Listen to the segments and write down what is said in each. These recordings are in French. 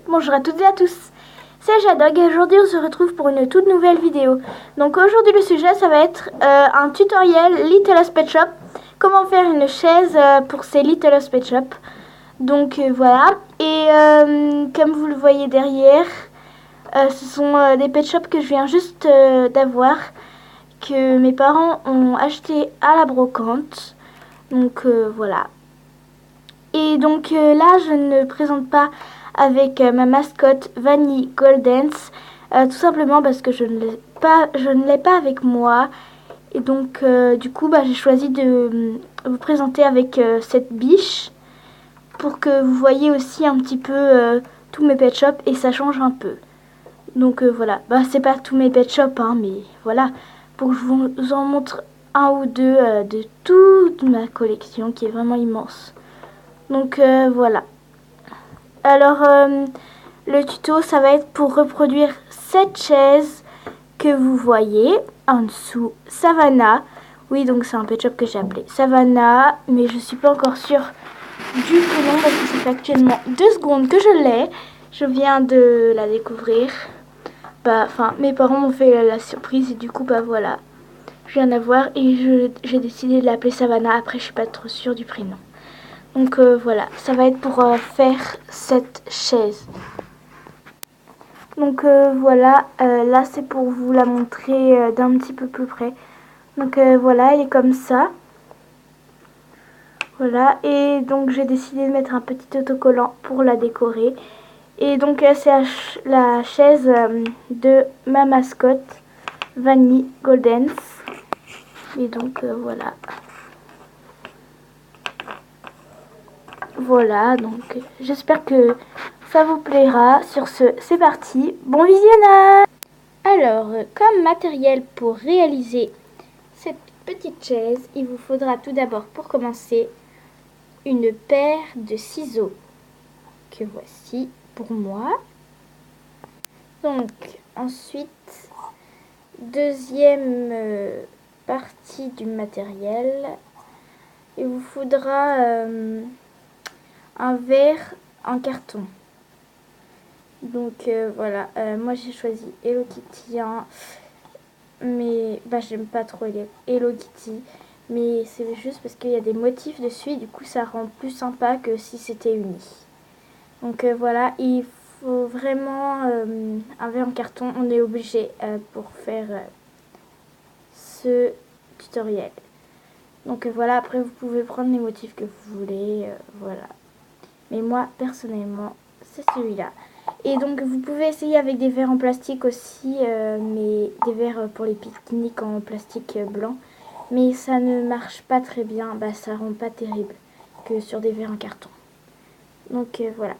Bonjour à toutes et à tous, c'est Jadog et aujourd'hui on se retrouve pour une toute nouvelle vidéo. Donc aujourd'hui le sujet ça va être un tutoriel Littlest Pet Shop. Comment faire une chaise pour ces Littlest Pet Shop. Donc voilà, et comme vous le voyez derrière, ce sont des pet shops que je viens juste d'avoir, que mes parents ont acheté à la brocante. Donc voilà. Et donc là, je ne présente pas avec ma mascotte Vanny Goldens, tout simplement parce que je ne l'ai pas avec moi. Et donc du coup, j'ai choisi de vous présenter avec cette biche pour que vous voyez aussi un petit peu tous mes pet shops et ça change un peu. Donc voilà, c'est pas tous mes pet shops, hein, mais voilà, pour que je vous en montre un ou deux de toute ma collection qui est vraiment immense. Donc voilà. Alors le tuto ça va être pour reproduire cette chaise que vous voyez en dessous, Savannah. Oui, donc c'est un pet shop que j'ai appelé Savannah, mais je suis pas encore sûre du prénom parce que ça fait actuellement 2 secondes que je l'ai. Je viens de la découvrir. Mes parents m'ont fait la surprise et du coup voilà. Je viens d'avoir et j'ai décidé de l'appeler Savannah. Après je suis pas trop sûre du prénom. Donc voilà, ça va être pour faire cette chaise. Donc voilà, là c'est pour vous la montrer d'un petit peu plus près. Donc voilà, elle est comme ça. Voilà, et donc j'ai décidé de mettre un petit autocollant pour la décorer. Et donc c'est la chaise de ma mascotte, Vanny Goldens. Et donc voilà. Voilà, donc j'espère que ça vous plaira. Sur ce, c'est parti. Bon visionnage! Alors, comme matériel pour réaliser cette petite chaise, il vous faudra tout d'abord pour commencer une paire de ciseaux que voici pour moi. Donc ensuite, deuxième partie du matériel, il vous faudra un verre en carton. Donc voilà, moi j'ai choisi Hello Kitty, hein, mais j'aime pas trop Hello Kitty, mais c'est juste parce qu'il y a des motifs dessus et du coup ça rend plus sympa que si c'était uni. Donc voilà, il faut vraiment un verre en carton, on est obligé pour faire ce tutoriel. Donc voilà, après vous pouvez prendre les motifs que vous voulez, voilà. Mais moi personnellement c'est celui-là. Et donc vous pouvez essayer avec des verres en plastique aussi, mais des verres pour les pique-niques en plastique blanc. Mais ça ne marche pas très bien, ça rend pas terrible que sur des verres en carton. Donc voilà.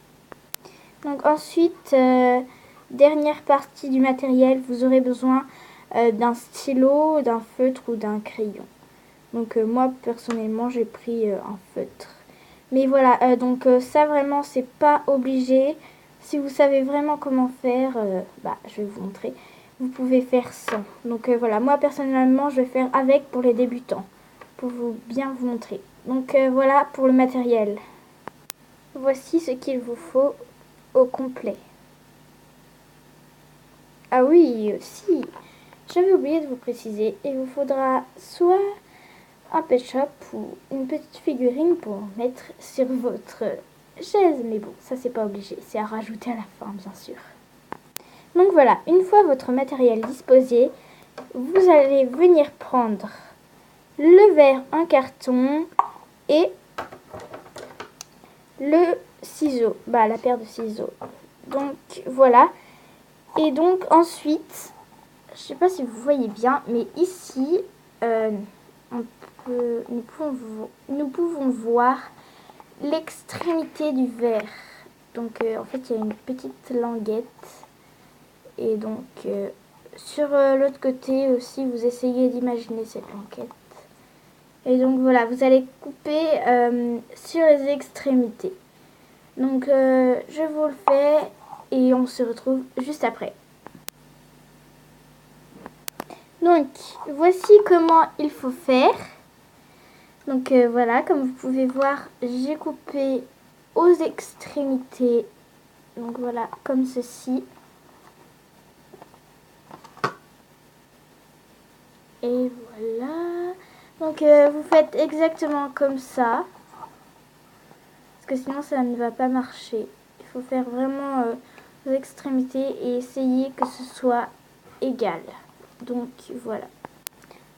Donc ensuite, dernière partie du matériel, vous aurez besoin d'un stylo, d'un feutre ou d'un crayon. Donc moi personnellement j'ai pris un feutre. Mais voilà, donc ça vraiment c'est pas obligé. Si vous savez vraiment comment faire, je vais vous montrer. Vous pouvez faire sans. Donc voilà, moi personnellement je vais faire avec pour les débutants. Pour bien vous montrer. Donc voilà pour le matériel. Voici ce qu'il vous faut au complet. Ah oui, si, j'avais oublié de vous préciser. Il vous faudra soit un pet shop ou une petite figurine pour mettre sur votre chaise. Mais bon, ça c'est pas obligé, c'est à rajouter à la fin bien sûr. Donc voilà, une fois votre matériel disposé, vous allez venir prendre le verre en carton et le ciseau, la paire de ciseaux. Donc voilà. Et donc ensuite, je sais pas si vous voyez bien, mais ici, nous pouvons voir l'extrémité du verre. Donc en fait, il y a une petite languette. Et donc sur l'autre côté aussi, vous essayez d'imaginer cette languette. Et donc voilà, vous allez couper sur les extrémités. Donc je vous le fais et on se retrouve juste après. Donc voici comment il faut faire. Donc voilà, comme vous pouvez voir, j'ai coupé aux extrémités Donc voilà, comme ceci. Et voilà. Donc vous faites exactement comme ça. Parce que sinon ça ne va pas marcher. Il faut faire vraiment aux extrémités et essayer que ce soit égal. Donc voilà.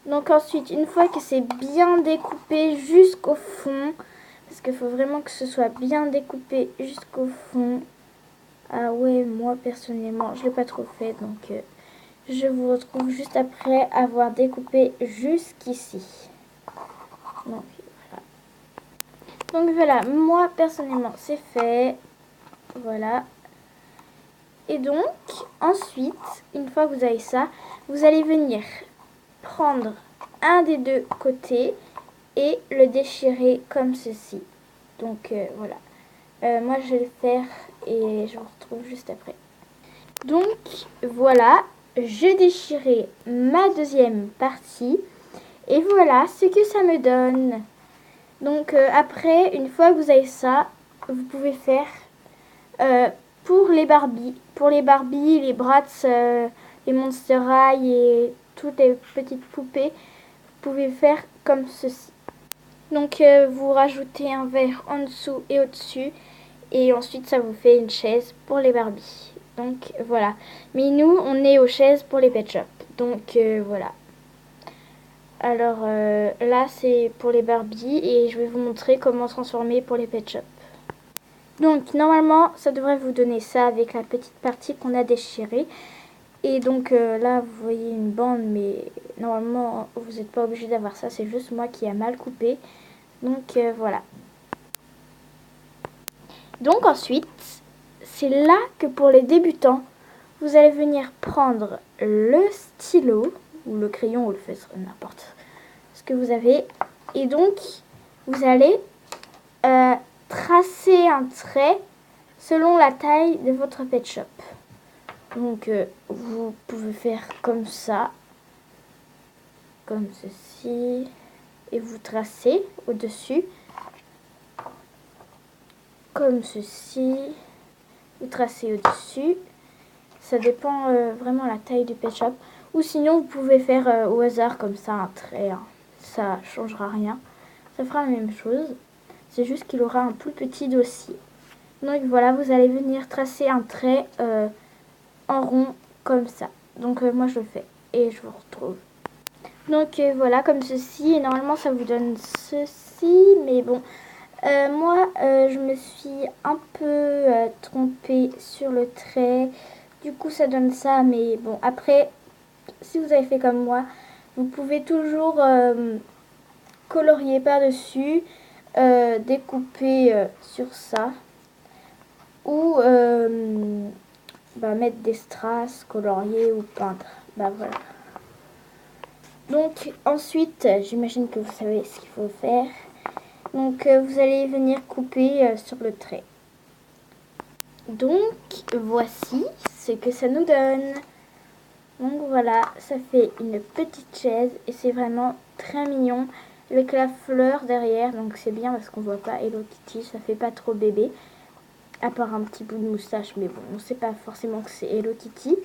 Donc ensuite, une fois que c'est bien découpé jusqu'au fond, parce qu'il faut vraiment que ce soit bien découpé jusqu'au fond. Ah ouais, moi personnellement, je ne l'ai pas trop fait, donc je vous retrouve juste après avoir découpé jusqu'ici. Donc voilà. Donc voilà, moi personnellement, c'est fait. Voilà. Et donc, ensuite, une fois que vous avez ça, vous allez venir prendre un des deux côtés et le déchirer comme ceci. Donc voilà. Moi je vais le faire et je vous retrouve juste après. Donc voilà, j'ai déchiré ma deuxième partie et voilà ce que ça me donne. Donc après, une fois que vous avez ça, vous pouvez faire pour les Barbies, les Bratz, les Monster High et toutes les petites poupées, vous pouvez faire comme ceci. Donc vous rajoutez un verre en dessous et au-dessus et ensuite ça vous fait une chaise pour les Barbies. Donc voilà. Mais nous on est aux chaises pour les Pet Shop. Donc voilà. Alors là c'est pour les Barbies et je vais vous montrer comment transformer pour les Pet Shop. Donc normalement ça devrait vous donner ça avec la petite partie qu'on a déchirée. Et donc là vous voyez une bande, mais normalement vous n'êtes pas obligé d'avoir ça, c'est juste moi qui a mal coupé. Donc voilà. Donc ensuite, c'est là que pour les débutants, vous allez venir prendre le stylo, ou le crayon, ou le feutre, n'importe ce que vous avez. Et donc, vous allez tracer un trait selon la taille de votre Pet Shop. Donc, vous pouvez faire comme ça, comme ceci, et vous tracez au-dessus, comme ceci, vous tracez au-dessus. Ça dépend vraiment la taille du Pet Shop. Ou sinon, vous pouvez faire au hasard comme ça un trait. Hein. Ça changera rien. Ça fera la même chose. C'est juste qu'il aura un plus petit dossier. Donc voilà, vous allez venir tracer un trait en rond comme ça. Donc moi je le fais et je vous retrouve. Donc voilà, comme ceci. Et normalement ça vous donne ceci. Mais bon, moi je me suis un peu trompée sur le trait. Du coup ça donne ça. Mais bon, après, si vous avez fait comme moi, vous pouvez toujours colorier par-dessus, découper sur ça. Ou mettre des strass, colorier ou peindre. Bah voilà. Donc ensuite, j'imagine que vous savez ce qu'il faut faire. Donc vous allez venir couper sur le trait. Donc voici ce que ça nous donne. Donc voilà, ça fait une petite chaise et c'est vraiment très mignon avec la fleur derrière. Donc c'est bien parce qu'on voit pas Hello Kitty, ça fait pas trop bébé. À part un petit bout de moustache, mais bon, on sait pas forcément que c'est Hello Kitty.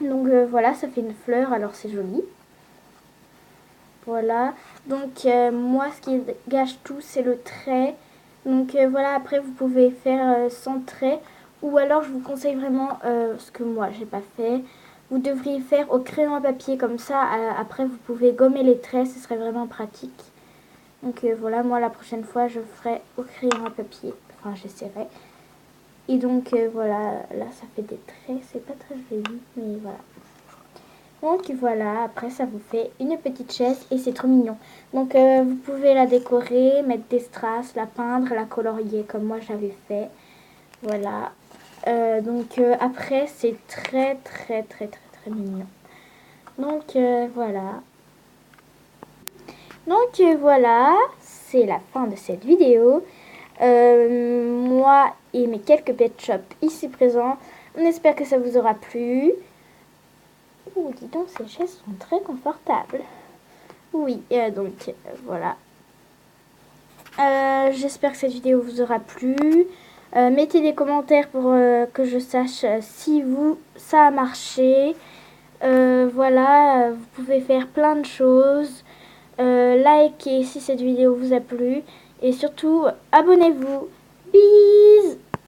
Donc voilà, ça fait une fleur, alors c'est joli. Voilà, donc moi ce qui gâche tout c'est le trait. Donc voilà, après vous pouvez faire sans trait. Ou alors je vous conseille vraiment ce que moi j'ai pas fait. Vous devriez faire au crayon à papier comme ça. Après vous pouvez gommer les traits, ce serait vraiment pratique. Donc voilà, moi la prochaine fois je ferai au crayon à papier. Enfin j'essaierai. Et donc voilà, là ça fait des traits, c'est pas très joli, mais voilà. Donc voilà, après ça vous fait une petite chaise et c'est trop mignon. Donc vous pouvez la décorer, mettre des strass, la peindre, la colorier comme moi j'avais fait. Voilà. Donc après c'est très mignon. Donc voilà. Donc voilà, c'est la fin de cette vidéo. Moi et mes quelques pet shops ici présents, on espère que ça vous aura plu. Oh, dis donc, ces chaises sont très confortables. Oui, voilà. J'espère que cette vidéo vous aura plu. Mettez des commentaires pour que je sache si ça a marché. Voilà, vous pouvez faire plein de choses. Likez si cette vidéo vous a plu. Et surtout, abonnez-vous. Bisous!